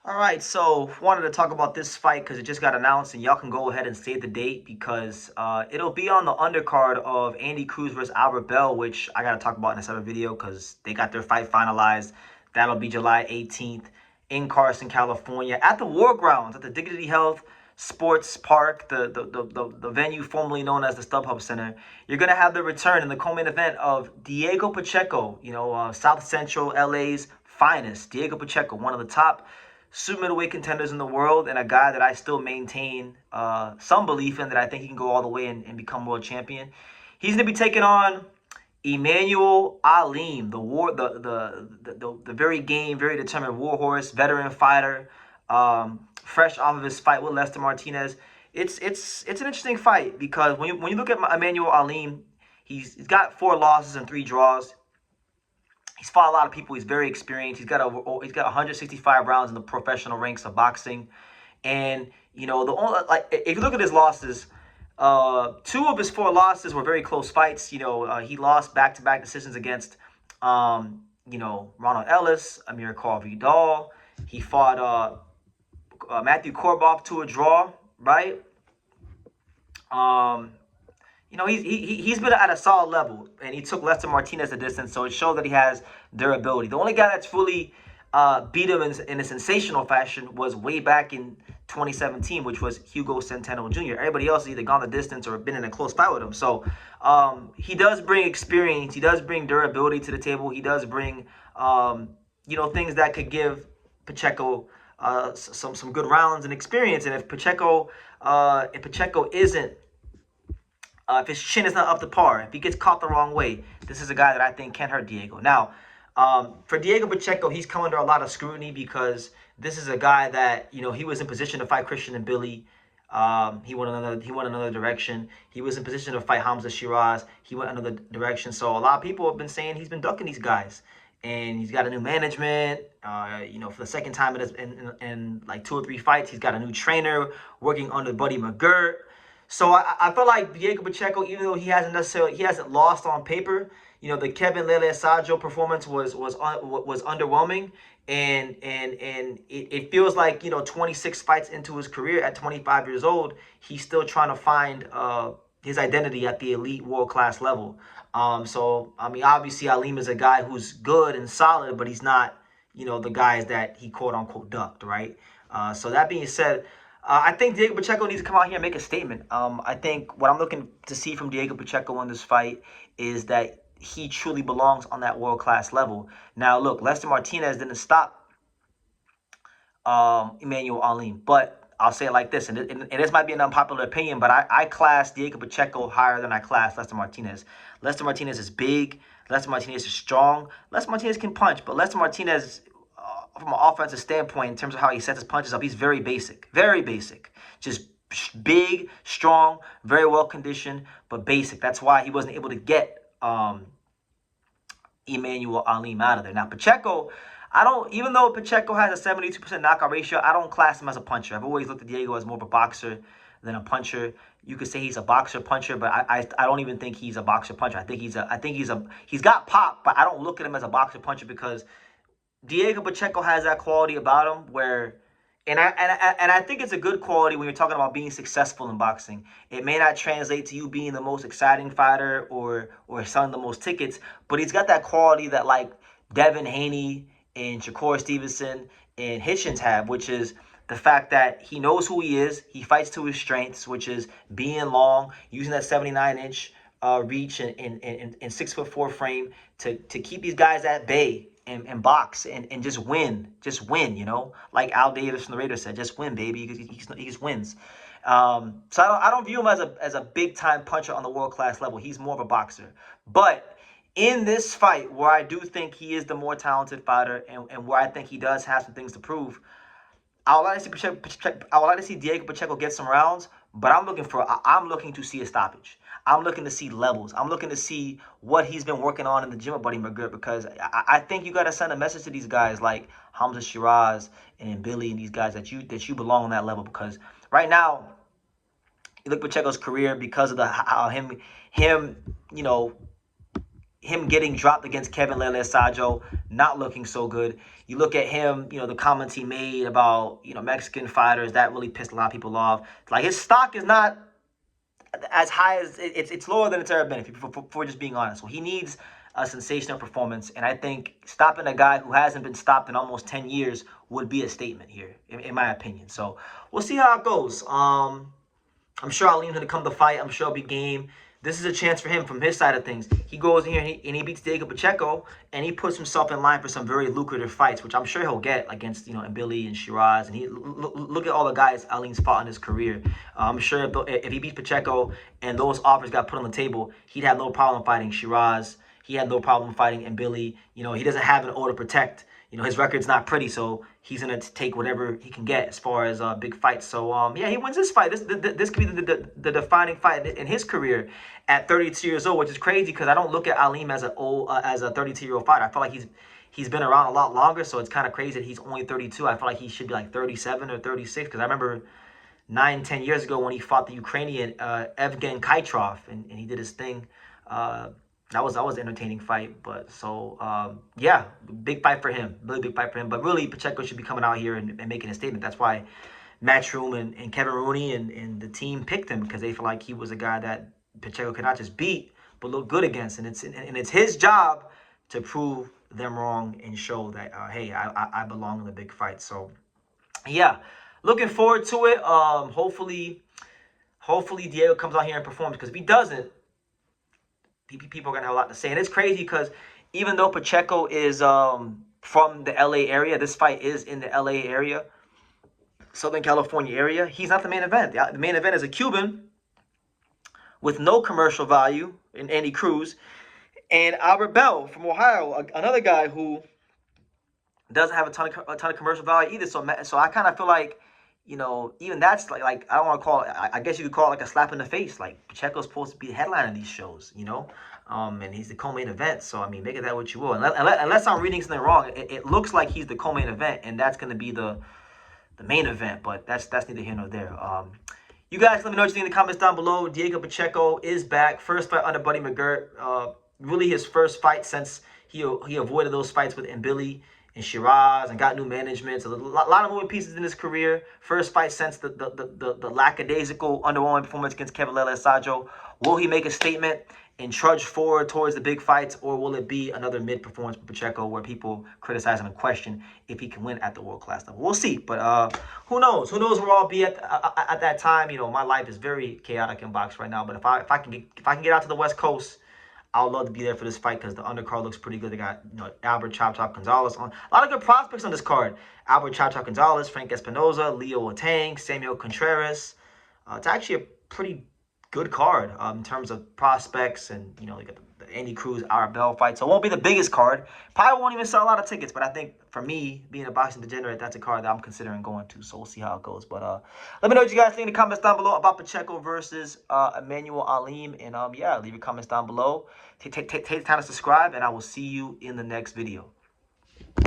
All right, so wanted to talk about this fight because it just got announced, and y'all can go ahead and save the date because it'll be on the undercard of Andy Cruz versus Albert Bell, which I got to talk about in a separate video because they got their fight finalized. That'll be July 18th in Carson, California, at the War Grounds at the Dignity Health Sports Park, the venue formerly known as the StubHub Center. You're gonna have the return in the co-main event of Diego Pacheco, South Central LA's finest. Diego Pacheco, one of the top super middleweight contenders in the world, and a guy that I still maintain some belief in, that I think he can go all the way and become world champion. He's going to be taking on Emmanuel Aleem, the very game, very determined warhorse, veteran fighter, fresh off of his fight with Lester Martinez. It's an interesting fight because when you look at Emmanuel Aleem, he's got 4 losses and 3 draws. He's fought a lot of people. He's very experienced. He's got 165 rounds in the professional ranks of boxing, and the only, if you look at his losses, 2 of his 4 losses were very close fights. He lost back-to-back decisions against Ronald Ellis, Amir Vidal. He fought Matthew Korboff to a draw, right? He's been at a solid level, and he took Lester Martinez the distance, so it showed that he has durability. The only guy that's really beat him in a sensational fashion was way back in 2017, which was Hugo Centeno Jr. Everybody else has either gone the distance or been in a close fight with him. So he does bring experience. He does bring durability to the table. He does bring things that could give Pacheco some good rounds and experience. And if Pacheco isn't if his chin is not up to par, if he gets caught the wrong way, this is a guy that I think can hurt Diego. Now, for Diego Pacheco, he's come under a lot of scrutiny because this is a guy that, he was in position to fight Christian and Billy. He went another direction. He was in position to fight Hamza Shiraz. He went another direction. So a lot of people have been saying he's been ducking these guys. And he's got a new management. For the second time in like 2 or 3 fights, he's got a new trainer working under Buddy McGirt. So I feel like Diego Pacheco, even though he hasn't lost on paper, the Kevin Lele Assaggio performance was underwhelming, and it feels like 26 fights into his career at 25 years old, he's still trying to find his identity at the elite world class level. Obviously Aleem is a guy who's good and solid, but he's not the guys that he quote unquote ducked, right? So that being said, I think Diego Pacheco needs to come out here and make a statement. I think what I'm looking to see from Diego Pacheco in this fight is that he truly belongs on that world-class level. Now, look, Lester Martinez didn't stop Emmanuel Aleem, but I'll say it like this, and this might be an unpopular opinion, but I class Diego Pacheco higher than I class Lester Martinez. Lester Martinez is big. Lester Martinez is strong. Lester Martinez can punch, but Lester Martinez, from an offensive standpoint, in terms of how he sets his punches up, he's very basic. Very basic. Just big, strong, very well conditioned, but basic. That's why he wasn't able to get Emmanuel Aleem out of there. Now, Pacheco, even though Pacheco has a 72% knockout ratio, I don't class him as a puncher. I've always looked at Diego as more of a boxer than a puncher. You could say he's a boxer puncher, but I don't even think he's a boxer puncher. I think he's got pop, but I don't look at him as a boxer puncher because Diego Pacheco has that quality about him where, and I think it's a good quality when you're talking about being successful in boxing. It may not translate to you being the most exciting fighter or selling the most tickets, but he's got that quality that like Devin Haney and Shakur Stevenson and Hitchens have, which is the fact that he knows who he is. He fights to his strengths, which is being long, using that 79-inch reach and 6'4" frame to keep these guys at bay. And box and just win, like Al Davis from the Raiders said, just win, baby. He just wins. So I don't view him as a big time puncher on the world class level. He's more of a boxer. But in this fight, where I do think he is the more talented fighter and where I think he does have some things to prove, I would like to see Diego Pacheco get some rounds, but I'm looking to see a stoppage. I'm looking to see levels. I'm looking to see what he's been working on in the gym with Buddy McGirt, because I think you got to send a message to these guys like Hamza Shiraz and Billy and these guys that you belong on that level. Because right now, you look at Pacheco's career because of how him him getting dropped against Kevin Lele Sajo, not looking so good. You look at him, the comments he made about, Mexican fighters, that really pissed a lot of people off. Like, his stock is not as high as it's lower than it's ever been, for just being honest. So he needs a sensational performance, and I think stopping a guy who hasn't been stopped in almost 10 years would be a statement here, in my opinion. So we'll see how it goes. I'm sure Aleem's going to come to fight. I'm sure it'll be game. This is a chance for him from his side of things. He goes in here and he beats Diego Pacheco, and he puts himself in line for some very lucrative fights, which I'm sure he'll get against, Billy and Shiraz. And look at all the guys Aleem's fought in his career. I'm sure if he beats Pacheco and those offers got put on the table, he'd have no problem fighting Shiraz. He had no problem fighting Billy. He doesn't have an order to protect. His record's not pretty, so he's going to take whatever he can get as far as big fights. So, yeah, he wins this fight. This could be the defining fight in his career at 32 years old, which is crazy because I don't look at Aleem as a 32-year-old fighter. I feel like he's been around a lot longer, so it's kind of crazy that he's only 32. I feel like he should be like 37 or 36 because I remember 9-10 years ago when he fought the Ukrainian Evgen Kaitrov, and he did his thing. That was an entertaining fight, but so yeah, big fight for him, really big fight for him. But really, Pacheco should be coming out here and making a statement. That's why Matchroom and Kevin Rooney and the team picked him, because they feel like he was a guy that Pacheco could not just beat but look good against, and it's his job to prove them wrong and show that hey, I belong in the big fight. So yeah, looking forward to it. Hopefully Diego comes out here and performs, because if he doesn't, people are going to have a lot to say. And it's crazy because even though Pacheco is from the LA area, this fight is in the LA area, Southern California area, he's not the main event. The main event is a Cuban with no commercial value in Andy Cruz, and Albert Bell from Ohio, another guy who doesn't have a ton of commercial value either. So I kind of feel like, even that's like I don't want to call it. I guess you could call it like a slap in the face. Like, Pacheco's supposed to be the headline of these shows, and he's the co-main event. So I mean, make of that what you will. Unless I'm reading something wrong, it looks like he's the co-main event, and that's going to be the main event. But that's neither here nor there. You guys, let me know what you think in the comments down below. Diego Pacheco is back. First fight under Buddy McGirt. Really his first fight since he avoided those fights with Billy and Shiraz and got new management. So a lot of moving pieces in his career. First fight since the lackadaisical, underwhelming performance against Kevin Lele Sajo. Will he make a statement and trudge forward towards the big fights, or will it be another mid-performance for Pacheco where people criticize him and question if he can win at the world-class level? We'll see, but who knows? Who knows where I'll be at that time? My life is very chaotic in box right now, but if I can get out to the West Coast, I would love to be there for this fight, because the undercard looks pretty good. They got Albert Chop Chop Gonzalez on. A lot of good prospects on this card. Albert Chop Chop Gonzalez, Frank Espinoza, Leo Otang, Samuel Contreras. It's actually a pretty good card in terms of prospects, and they got the Andy Cruz, Albert Bell fight. So it won't be the biggest card. Probably won't even sell a lot of tickets, but I think for me, being a boxing degenerate, that's a card that I'm considering going to. So we'll see how it goes. But let me know what you guys think in the comments down below about Pacheco versus Emmanuel Aleem. And yeah, leave your comments down below. Take time to subscribe, and I will see you in the next video.